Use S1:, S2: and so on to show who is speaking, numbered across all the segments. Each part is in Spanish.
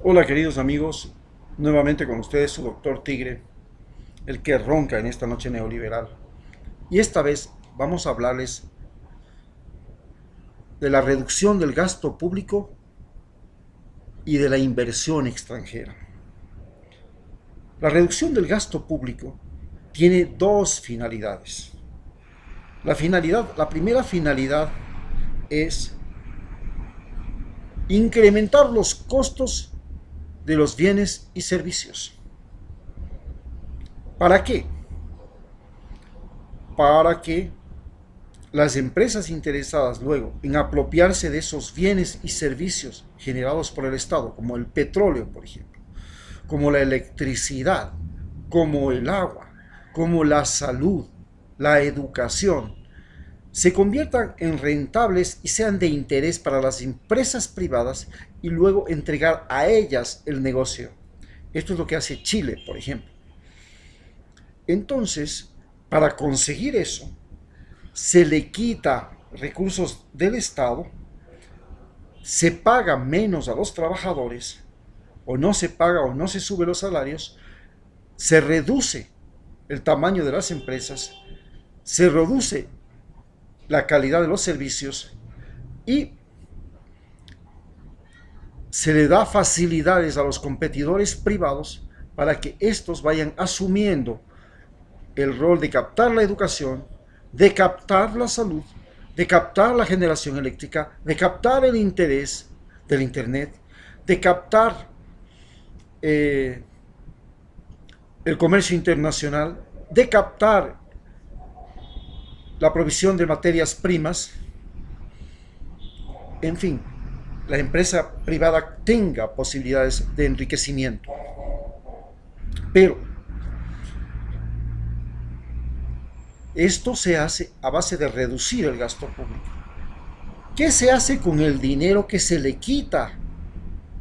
S1: Hola queridos amigos, nuevamente con ustedes su doctor Tigre, el que ronca en esta noche neoliberal. Y esta vez vamos a hablarles de la reducción del gasto público y de la inversión extranjera. La reducción del gasto público tiene dos finalidades. La primera finalidad es incrementar los costos de los bienes y servicios. ¿Para qué? Para que las empresas interesadas luego en apropiarse de esos bienes y servicios generados por el Estado, como el petróleo, por ejemplo, como la electricidad, como el agua, como la salud, la educación, se conviertan en rentables y sean de interés para las empresas privadas y luego entregar a ellas el negocio. Esto es lo que hace Chile, por ejemplo. Entonces, para conseguir eso, se le quita recursos del Estado, se paga menos a los trabajadores, o no se paga o no se sube los salarios, se reduce el tamaño de las empresas, se reduce la calidad de los servicios y se le da facilidades a los competidores privados para que estos vayan asumiendo el rol de captar la educación, de captar la salud, de captar la generación eléctrica, de captar el interés del Internet, de captar el comercio internacional, de captar la provisión de materias primas, en fin, la empresa privada tenga posibilidades de enriquecimiento. Pero esto se hace a base de reducir el gasto público. ¿Qué se hace con el dinero que se le quita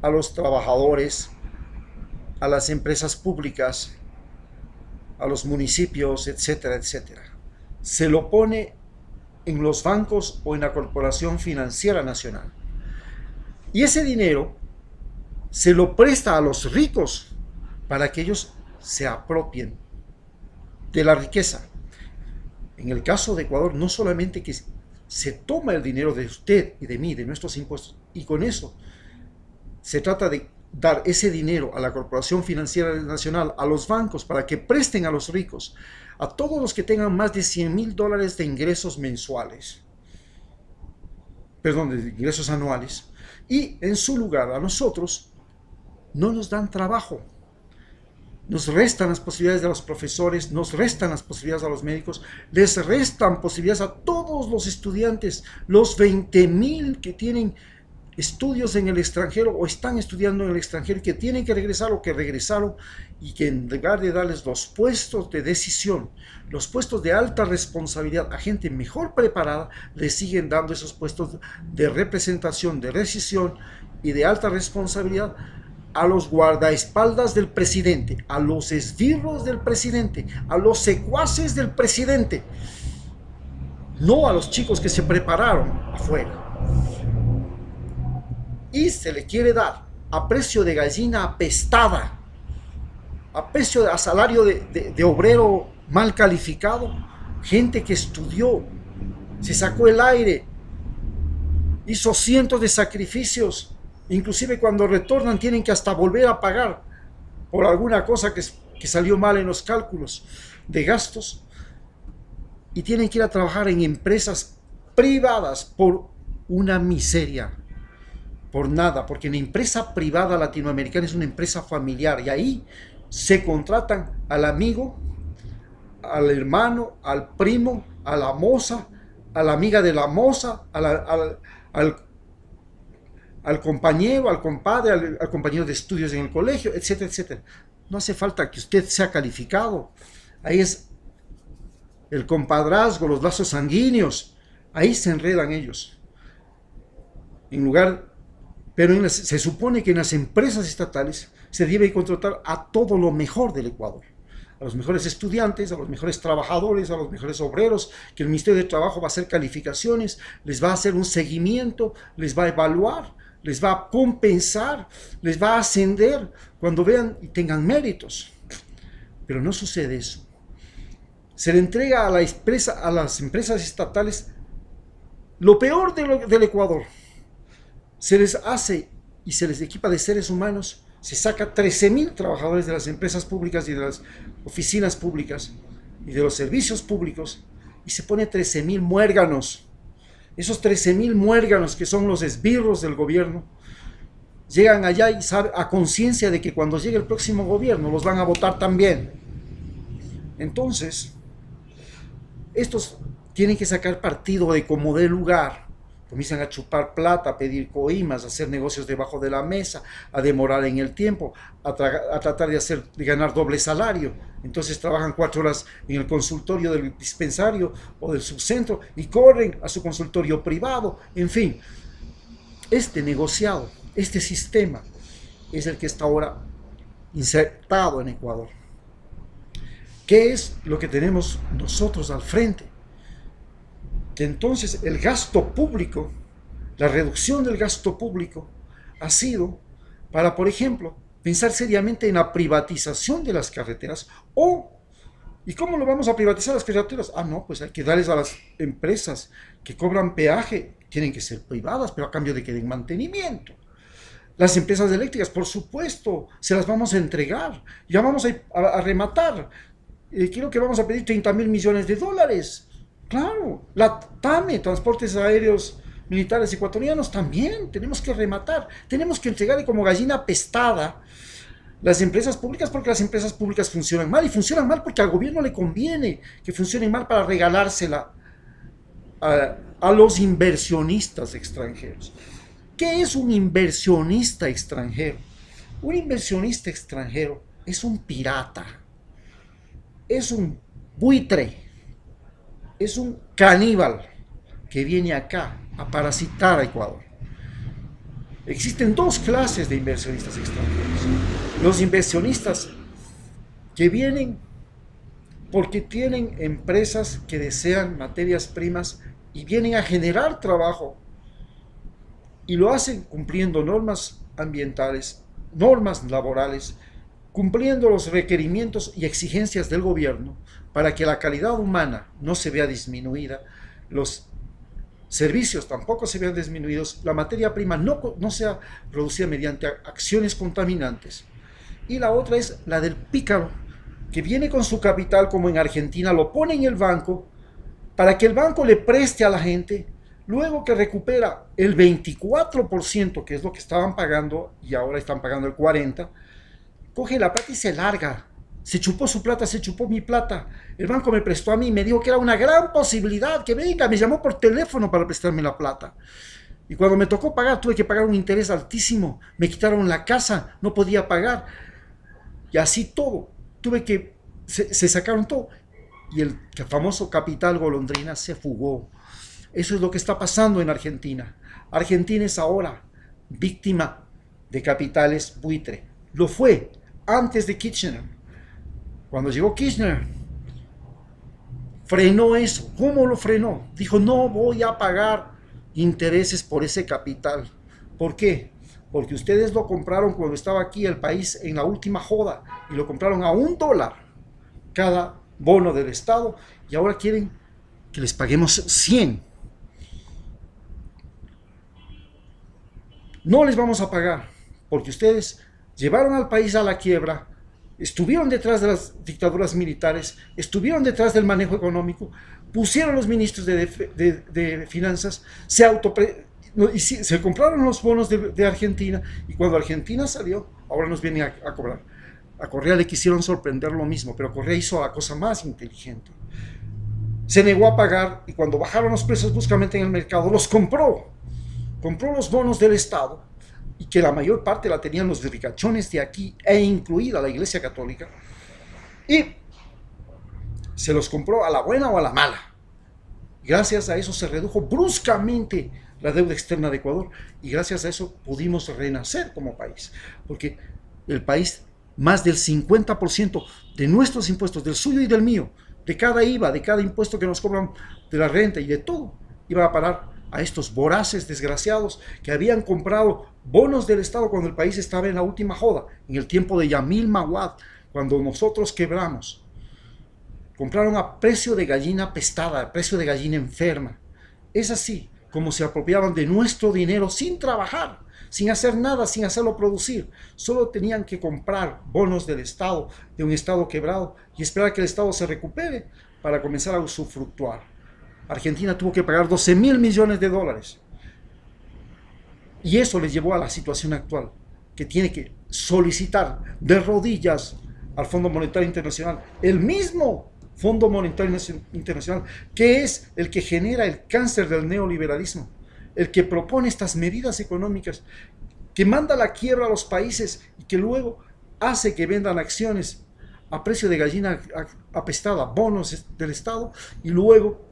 S1: a los trabajadores, a las empresas públicas, a los municipios, etcétera, etcétera? Se lo pone en los bancos o en la Corporación Financiera Nacional. Y ese dinero se lo presta a los ricos para que ellos se apropien de la riqueza. En el caso de Ecuador, no solamente que se toma el dinero de usted y de mí, de nuestros impuestos, y con eso se trata de dar ese dinero a la Corporación Financiera Nacional, a los bancos, para que presten a los ricos, a todos los que tengan más de $100,000 de ingresos mensuales, perdón, de ingresos anuales, y en su lugar a nosotros no nos dan trabajo. Nos restan las posibilidades de los profesores, nos restan las posibilidades a los médicos, les restan posibilidades a todos los estudiantes, los 20,000 que tienen estudios en el extranjero o están estudiando en el extranjero, que tienen que regresar o que regresaron, y que en lugar de darles los puestos de decisión, los puestos de alta responsabilidad a gente mejor preparada, les siguen dando esos puestos de representación, de decisión y de alta responsabilidad a los guardaespaldas del presidente, a los esbirros del presidente, a los secuaces del presidente, no a los chicos que se prepararon afuera. Y se le quiere dar a precio de gallina apestada, a salario de obrero mal calificado, gente que estudió, se sacó el aire, hizo cientos de sacrificios, inclusive cuando retornan tienen que hasta volver a pagar por alguna cosa que salió mal en los cálculos de gastos, y tienen que ir a trabajar en empresas privadas por una miseria, por nada, porque la empresa privada latinoamericana es una empresa familiar, y ahí se contratan al amigo, al hermano, al primo, a la moza, a la amiga de la moza, al compañero, al compadre, al compañero de estudios en el colegio, etcétera, etcétera. No hace falta que usted sea calificado. Ahí es el compadrazgo, los lazos sanguíneos. Ahí se enredan ellos. En lugar, pero se supone que en las empresas estatales se debe contratar a todo lo mejor del Ecuador. A los mejores estudiantes, a los mejores trabajadores, a los mejores obreros, que el Ministerio de Trabajo va a hacer calificaciones, les va a hacer un seguimiento, les va a evaluar, les va a compensar, les va a ascender cuando vean y tengan méritos. Pero no sucede eso. Se le entrega a las empresas estatales lo peor del Ecuador. Se les hace y se les equipa de seres humanos. Se saca 13.000 trabajadores de las empresas públicas y de las oficinas públicas y de los servicios públicos y se pone 13.000 muérganos. Esos 13.000 muérganos que son los esbirros del gobierno llegan allá y saben a conciencia de que cuando llegue el próximo gobierno los van a votar también. Entonces, estos tienen que sacar partido de como dé lugar. Comienzan a chupar plata, a pedir coimas, a hacer negocios debajo de la mesa, a demorar en el tiempo, a tratar de ganar doble salario. Entonces trabajan 4 horas en el consultorio del dispensario o del subcentro y corren a su consultorio privado. En fin, este negociado, este sistema es el que está ahora insertado en Ecuador. ¿Qué es lo que tenemos nosotros al frente? Que entonces el gasto público, la reducción del gasto público ha sido para, por ejemplo, pensar seriamente en la privatización de las carreteras. ¿Y cómo lo vamos a privatizar las carreteras? No, pues hay que darles a las empresas que cobran peaje, tienen que ser privadas, pero a cambio de que den mantenimiento. Las empresas eléctricas, por supuesto, se las vamos a entregar, ya vamos a rematar. Creo que vamos a pedir 30.000 millones de dólares. Claro, la TAME, Transportes Aéreos Militares Ecuatorianos, también tenemos que rematar, tenemos que entregarle como gallina pestada las empresas públicas, porque las empresas públicas funcionan mal, y funcionan mal porque al gobierno le conviene que funcionen mal para regalársela a los inversionistas extranjeros. ¿Qué es un inversionista extranjero? Un inversionista extranjero es un pirata, es un buitre, es un caníbal que viene acá a parasitar a Ecuador. Existen 2 clases de inversionistas extranjeros. Los inversionistas que vienen porque tienen empresas que desean materias primas y vienen a generar trabajo y lo hacen cumpliendo normas ambientales, normas laborales, cumpliendo los requerimientos y exigencias del gobierno para que la calidad humana no se vea disminuida, los servicios tampoco se vean disminuidos, la materia prima no sea producida mediante acciones contaminantes. Y la otra es la del pícaro, que viene con su capital, como en Argentina, lo pone en el banco, para que el banco le preste a la gente, luego que recupera el 24%, que es lo que estaban pagando, y ahora están pagando el 40%, coge la plata y se larga. Se chupó su plata, se chupó mi plata. El banco me prestó a mí, me dijo que era una gran posibilidad, que venga, me llamó por teléfono para prestarme la plata. Y cuando me tocó pagar, tuve que pagar un interés altísimo. Me quitaron la casa, no podía pagar. Y así todo. Se sacaron todo. Y el famoso capital golondrina se fugó. Eso es lo que está pasando en Argentina. Argentina es ahora víctima de capitales buitre. Lo fue antes de Kirchner. Cuando llegó Kirchner, frenó eso. ¿Cómo lo frenó? Dijo, no voy a pagar intereses por ese capital. ¿Por qué? Porque ustedes lo compraron cuando estaba aquí el país en la última joda y lo compraron a $1 cada bono del Estado y ahora quieren que les paguemos 100. No les vamos a pagar porque ustedes llevaron al país a la quiebra, estuvieron detrás de las dictaduras militares, estuvieron detrás del manejo económico, pusieron los ministros de finanzas, se compraron los bonos de Argentina y cuando Argentina salió, ahora nos viene a cobrar. A Correa le quisieron sorprender lo mismo, pero Correa hizo la cosa más inteligente. Se negó a pagar y cuando bajaron los precios bruscamente en el mercado, los compró. Compró los bonos del Estado y que la mayor parte la tenían los ricachones de aquí e incluida la Iglesia Católica y se los compró a la buena o a la mala. Gracias a eso se redujo bruscamente la deuda externa de Ecuador y gracias a eso pudimos renacer como país, porque el país, más del 50% de nuestros impuestos, del suyo y del mío, de cada IVA, de cada impuesto que nos cobran de la renta y de todo, iba a parar a estos voraces desgraciados que habían comprado bonos del Estado cuando el país estaba en la última joda, en el tiempo de Yamil Mawad, cuando nosotros quebramos. Compraron a precio de gallina pestada, a precio de gallina enferma. Es así como se apropiaban de nuestro dinero sin trabajar, sin hacer nada, sin hacerlo producir. Solo tenían que comprar bonos del Estado, de un Estado quebrado, y esperar que el Estado se recupere para comenzar a usufructuar. Argentina tuvo que pagar 12.000 millones de dólares. Y eso les llevó a la situación actual, que tiene que solicitar de rodillas al Fondo Monetario Internacional, el mismo Fondo Monetario Internacional, que es el que genera el cáncer del neoliberalismo, el que propone estas medidas económicas, que manda a la quiebra a los países y que luego hace que vendan acciones a precio de gallina apestada, bonos del Estado, y luego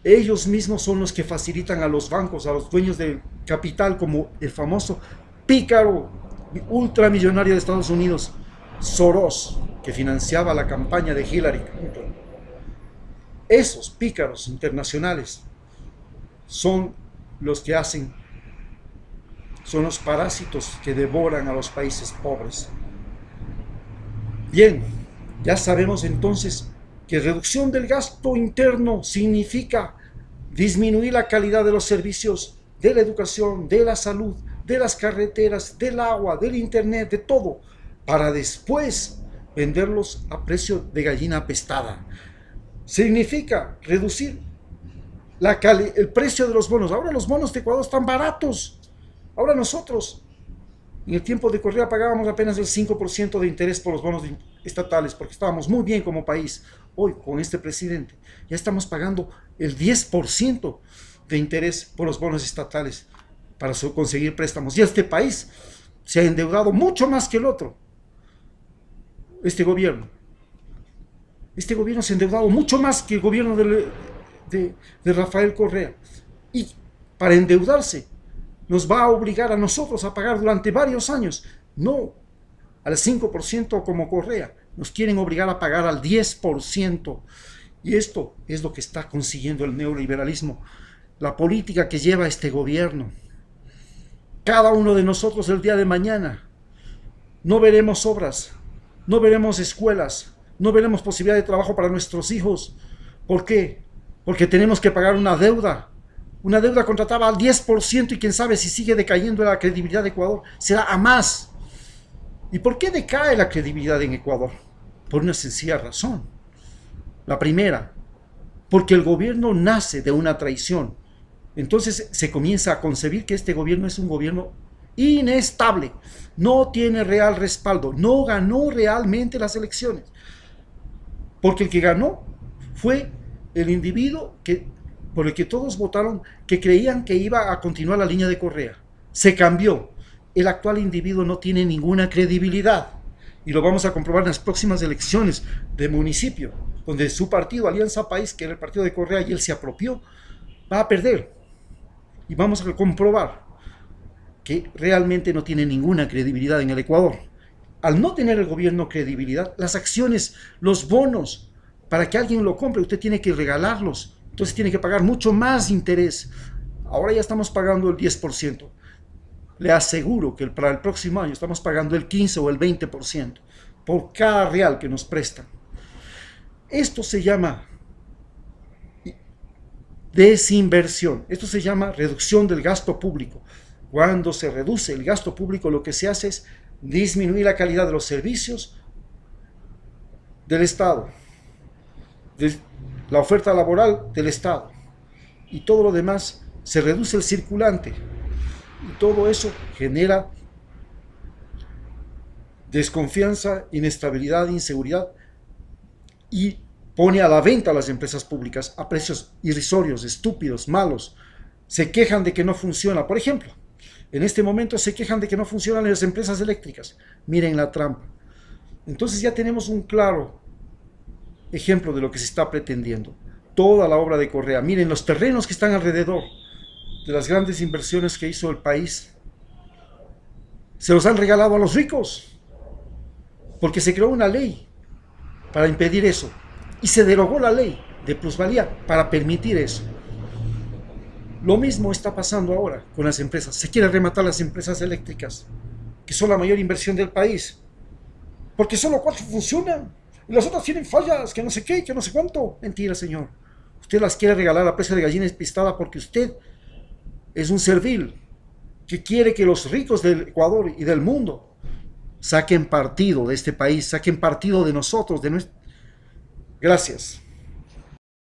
S1: ellos mismos son los que facilitan a los bancos, a los dueños del capital, como el famoso pícaro ultramillonario de Estados Unidos, Soros, que financiaba la campaña de Hillary Clinton. Esos pícaros internacionales son los que son los parásitos que devoran a los países pobres. Bien, ya sabemos entonces que reducción del gasto interno significa disminuir la calidad de los servicios, de la educación, de la salud, de las carreteras, del agua, del internet, de todo, para después venderlos a precio de gallina apestada. Significa reducir el precio de los bonos. Ahora los bonos de Ecuador están baratos. Ahora nosotros, en el tiempo de Correa, pagábamos apenas el 5% de interés por los bonos estatales, porque estábamos muy bien como país. Hoy, con este presidente, ya estamos pagando el 10% de interés por los bonos estatales para conseguir préstamos. Y este país se ha endeudado mucho más que el otro. Este gobierno se ha endeudado mucho más que el gobierno de Rafael Correa. Y para endeudarse nos va a obligar a nosotros a pagar durante varios años, no al 5% como Correa, nos quieren obligar a pagar al 10%. Y esto es lo que está consiguiendo el neoliberalismo, la política que lleva este gobierno. Cada uno de nosotros el día de mañana no veremos obras, no veremos escuelas, no veremos posibilidad de trabajo para nuestros hijos. ¿Por qué? Porque tenemos que pagar una deuda contratada al 10%, y quién sabe si sigue decayendo la credibilidad de Ecuador, será a más. ¿Y por qué decae la credibilidad en Ecuador? Por una sencilla razón. La primera, porque el gobierno nace de una traición. Entonces se comienza a concebir que este gobierno es un gobierno inestable, no tiene real respaldo, no ganó realmente las elecciones. Porque el que ganó fue el individuo por el que todos votaron, que creían que iba a continuar la línea de Correa. Se cambió. El actual individuo no tiene ninguna credibilidad. Y lo vamos a comprobar en las próximas elecciones de municipio, donde su partido, Alianza País, que era el partido de Correa y él se apropió, va a perder. Y vamos a comprobar que realmente no tiene ninguna credibilidad en el Ecuador. Al no tener el gobierno credibilidad, las acciones, los bonos, para que alguien lo compre, usted tiene que regalarlos. Entonces tiene que pagar mucho más interés. Ahora ya estamos pagando el 10%. Le aseguro que para el próximo año estamos pagando el 15 o el 20% por cada real que nos prestan. Esto se llama desinversión. Esto se llama reducción del gasto público. Cuando se reduce el gasto público, lo que se hace es disminuir la calidad de los servicios del Estado, de la oferta laboral del Estado, y todo lo demás se reduce el circulante. Y todo eso genera desconfianza, inestabilidad, inseguridad, y pone a la venta a las empresas públicas a precios irrisorios, estúpidos, malos. Se quejan de que no funciona. Por ejemplo, en este momento se quejan de que no funcionan las empresas eléctricas. Miren la trampa. Entonces ya tenemos un claro ejemplo de lo que se está pretendiendo. Toda la obra de Correa. Miren los terrenos que están alrededor de las grandes inversiones que hizo el país. Se los han regalado a los ricos, porque se creó una ley para impedir eso, y se derogó la ley de plusvalía para permitir eso. Lo mismo está pasando ahora con las empresas. Se quiere rematar las empresas eléctricas, que son la mayor inversión del país, porque solo 4 funcionan y las otras tienen fallas, que no sé qué, que no sé cuánto. Mentira, señor. Usted las quiere regalar a precio de gallina despistada porque usted es un servil que quiere que los ricos del Ecuador y del mundo saquen partido de este país, saquen partido de nosotros, de nuestro... Gracias.